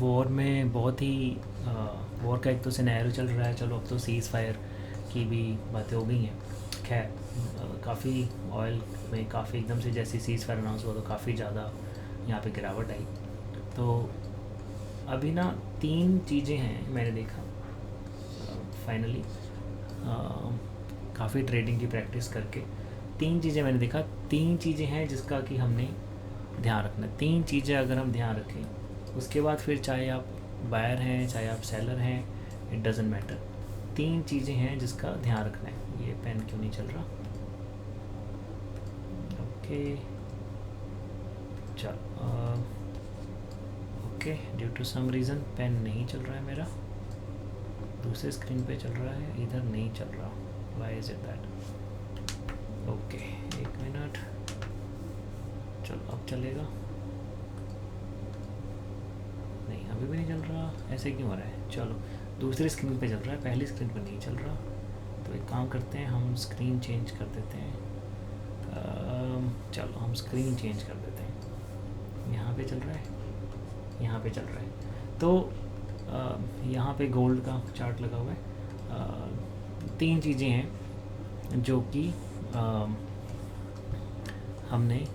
War में बहुत ही war का एक तो सिनेरियो चल रहा है। चलो अब तो सीज़ फायर की भी बातें हो गई हैं। खैर काफ़ी ऑयल में काफ़ी एकदम से जैसे सीज़ फायर अनाउंस हुआ तो काफ़ी ज़्यादा यहाँ पे गिरावट आई। तो अभी ना 3 चीज़ें हैं मैंने देखा फाइनली काफ़ी ट्रेडिंग की प्रैक्टिस करके 3 चीज़ें मैंने देखा। 3 चीज़ें हैं जिसका कि हमने ध्यान रखना है। 3 चीज़ें अगर हम ध्यान रखें उसके बाद फिर चाहे आप बायर हैं चाहे आप सेलर हैं, इट डजेंट मैटर। 3 चीज़ें हैं जिसका ध्यान रखना है। ये पेन क्यों नहीं चल रहा? ओके चल okay, due to some reason pen नहीं चल रहा है मेरा। दूसरे स्क्रीन पे चल रहा है, इधर नहीं चल रहा। Why is it that? Okay 1 minute, चलो अब चलेगा। नहीं अभी भी नहीं चल रहा, ऐसे क्यों हो रहा है? चलो दूसरी स्क्रीन पे चल रहा है, पहली स्क्रीन पर नहीं चल रहा। तो एक काम करते हैं, हम स्क्रीन चेंज कर देते हैं। चलो हम स्क्रीन चेंज कर देते हैं। यहाँ पे चल रहा है, यहाँ पे चल रहा है। तो यहाँ पे गोल्ड का चार्ट लगा हुआ है। 3 चीज़ें हैं जो कि हमने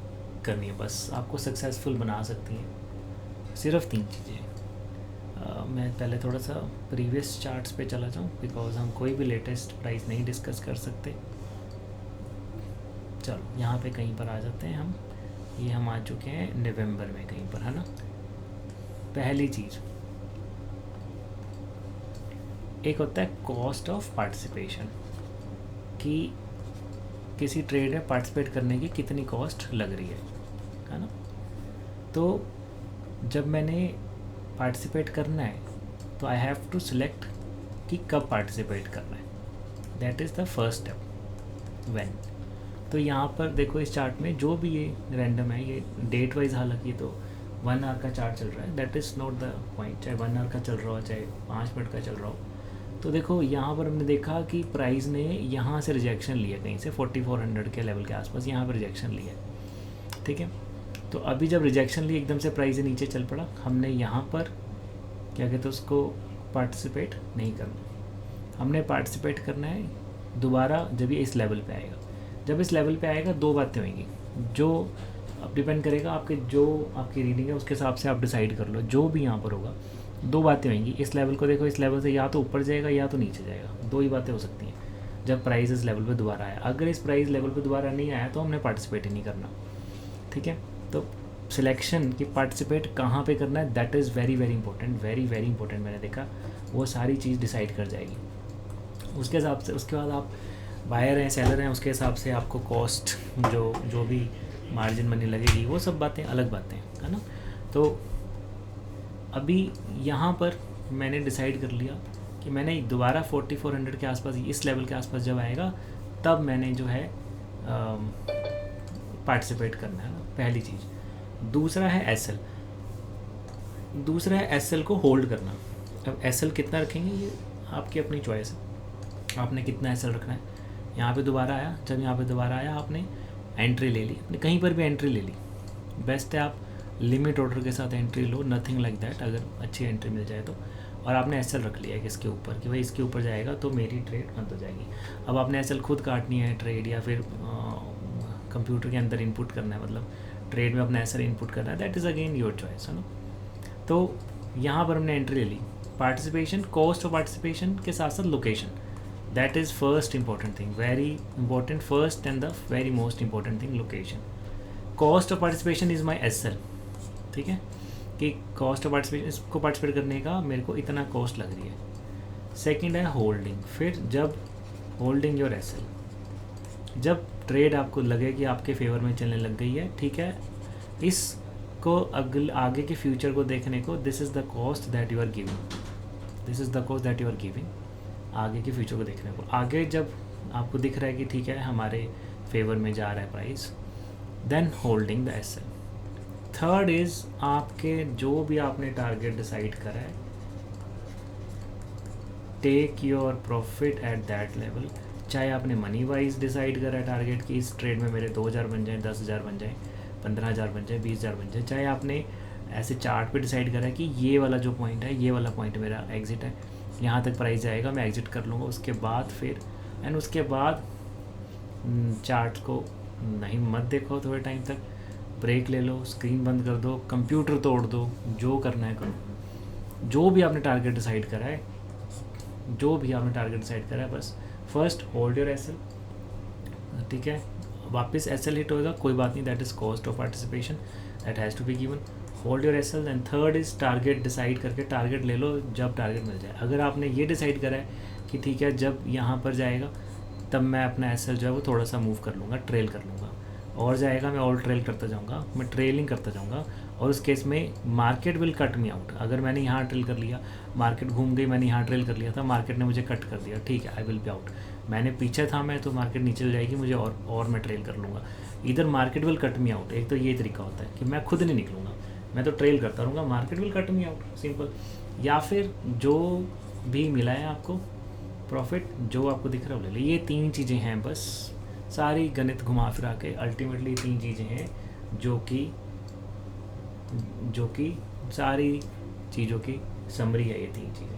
करनी है, बस आपको सक्सेसफुल बना सकती हैं। सिर्फ 3 चीज़ें हैं। मैं पहले थोड़ा सा प्रीवियस चार्ट्स पे चला जाऊँ बिकॉज हम कोई भी लेटेस्ट प्राइस नहीं डिस्कस कर सकते। चलो यहाँ पे कहीं पर आ जाते हैं हम। ये हम आ चुके हैं नवंबर में कहीं पर, है ना। पहली चीज़ एक होता है कॉस्ट ऑफ पार्टिसिपेशन, कि किसी ट्रेड में पार्टिसिपेट करने की कितनी कॉस्ट लग रही है ना। तो जब मैंने पार्टिसिपेट करना है तो आई हैव टू सिलेक्ट कि कब पार्टिसिपेट करना है। That is the first step when. तो यहाँ पर देखो इस चार्ट में जो भी ये रैंडम है, ये डेट वाइज, हालांकि तो 1 आवर का चार्ट चल रहा है, that is not the point. चाहे 1 आवर का चल रहा हो चाहे 5 मिनट का चल रहा हो। तो देखो यहाँ पर हमने देखा कि प्राइस ने यहाँ से रिजेक्शन लिया, कहीं से 4400 के लेवल के आसपास यहाँ पर रिजेक्शन लिया, ठीक है। तो अभी जब रिजेक्शन ली एकदम से प्राइस नीचे चल पड़ा, हमने यहाँ पर क्या कहते हैं उसको, पार्टिसिपेट नहीं करना। हमने पार्टिसिपेट करना है दोबारा जब ये इस लेवल पे आएगा। जब इस लेवल पे आएगा 2 बातें होंगी, जो अब डिपेंड करेगा आपके जो आपकी रीडिंग है उसके हिसाब से आप डिसाइड कर लो। जो भी यहाँ पर होगा 2 बातें होंगी। इस लेवल को देखो, इस लेवल से या तो ऊपर जाएगा या तो नीचे जाएगा। 2 ही बातें हो सकती हैं जब प्राइस इस लेवल पे दोबारा आया। अगर इस प्राइस लेवल पे दोबारा नहीं आया तो हमने पार्टिसिपेट ही नहीं करना, ठीक है। तो सिलेक्शन की पार्टिसिपेट कहाँ पे करना है, that is very very important, very very important. मैंने देखा वो सारी चीज़ डिसाइड कर जाएगी उसके हिसाब से। उसके बाद आप बायर हैं सेलर हैं, उसके हिसाब से आपको कॉस्ट जो भी मार्जिन मनी लगेगी, वो सब बातें अलग बातें, है ना। तो अभी यहाँ पर मैंने डिसाइड कर लिया कि मैंने दोबारा 4400 के आसपास, इस लेवल के आसपास जब आएगा तब मैंने जो है पार्टिसिपेट करना है ना, पहली चीज़। दूसरा है एसएल। दूसरा है एसएल को होल्ड करना। अब एसएल कितना रखेंगे ये आपकी अपनी चॉइस है, आपने कितना एसएल रखना है। यहाँ पे दोबारा आया, जब यहाँ पे दोबारा आया आपने एंट्री ले ली, अपने कहीं पर भी एंट्री ले ली। बेस्ट है आप लिमिट ऑर्डर के साथ entry low, nothing like that, अगर अच्छी एंट्री मिल जाए तो। और आपने एसएल रख लिया है कि इसके ऊपर, कि भाई इसके ऊपर जाएगा तो मेरी ट्रेड बंद हो जाएगी। अब आपने एसएल खुद काटनी है ट्रेड, या फिर कंप्यूटर के अंदर इनपुट करना है, मतलब ट्रेड में अपना एसएल इनपुट करना है, that is again your choice, है ना। तो यहाँ पर हमने एंट्री ले ली। पार्टिसिपेशन, कॉस्ट ऑफ पार्टिसिपेशन के साथ साथ location, that is first important thing, very important, first and the very most important thing, location. Cost of participation is my SL, ठीक है, कि कॉस्ट ऑफ पार्टिसिपेशन, इसको पार्टिसिपेट करने का मेरे को इतना कॉस्ट लग रही है। सेकंड है होल्डिंग। फिर जब होल्डिंग योर एसएल, जब ट्रेड आपको लगे कि आपके फेवर में चलने लग गई है, ठीक है, इसको आगे के फ्यूचर को देखने को, this is the cost that you are giving, this is the cost that you are giving, आगे के फ्यूचर को देखने को। आगे जब आपको दिख रहा है कि ठीक है हमारे फेवर में जा रहा है price, then holding the SL. Third is आपके जो भी आपने टारगेट डिसाइड करा है, take your profit at that level. चाहे आपने मनी वाइज डिसाइड करा है टारगेट कि इस ट्रेड में मेरे 2000 बन जाए, 10,000 बन जाए, 15,000 बन जाए, 20,000 बन जाए, चाहे आपने ऐसे चार्ट पे डिसाइड करा है कि ये वाला जो पॉइंट है, ये वाला पॉइंट मेरा एग्ज़िट है, यहाँ तक प्राइस जाएगा, मैं एग्ज़िट कर लूँगा। उसके बाद फिर उसके बाद चार्ट को नहीं मत देखो थोड़े टाइम तक, ब्रेक ले लो, स्क्रीन बंद कर दो, कंप्यूटर तोड़ दो, जो करना है करो। जो भी आपने टारगेट डिसाइड करा है, बस फर्स्ट होल्ड योर एसएल, ठीक है। वापस एसएल हिट होएगा, कोई बात नहीं, that is cost of participation, that has to be given. Hold your SL. And third is target decide करके टारगेट ले लो जब टारगेट मिल जाए। अगर आपने ये डिसाइड करा है कि ठीक है जब यहाँ पर जाएगा तब मैं अपना एसएल जो है वो थोड़ा सा मूव कर लूँगा, ट्रेल कर लूँगा, और जाएगा मैं और ट्रेल करता जाऊँगा, मैं ट्रेलिंग करता जाऊँगा। और उस केस में market will cut me out. अगर मैंने यहाँ ट्रेल कर लिया, मार्केट घूम गई, मैंने यहाँ ट्रेल कर लिया था, मार्केट ने मुझे कट कर दिया, ठीक है, आई विल बी आउट। मैंने पीछे था मैं, तो मार्केट नीचे चल जाएगी, मुझे और मैं ट्रेल कर लूँगा। इधर market will cut me out, एक तो ये तरीका होता है कि मैं खुद नहीं निकलूँगा, मैं तो ट्रेल करता रहूँगा, market will cut me out, simple. या फिर जो भी मिला है आपको प्रॉफिट, जो आपको दिख रहा है ले लो। ये 3 चीज़ें हैं बस, सारी गणित घुमा फिरा के अल्टीमेटली 3 चीज़ें हैं जो कि सारी चीज़ों की समरी है, ये 3 चीज़ें।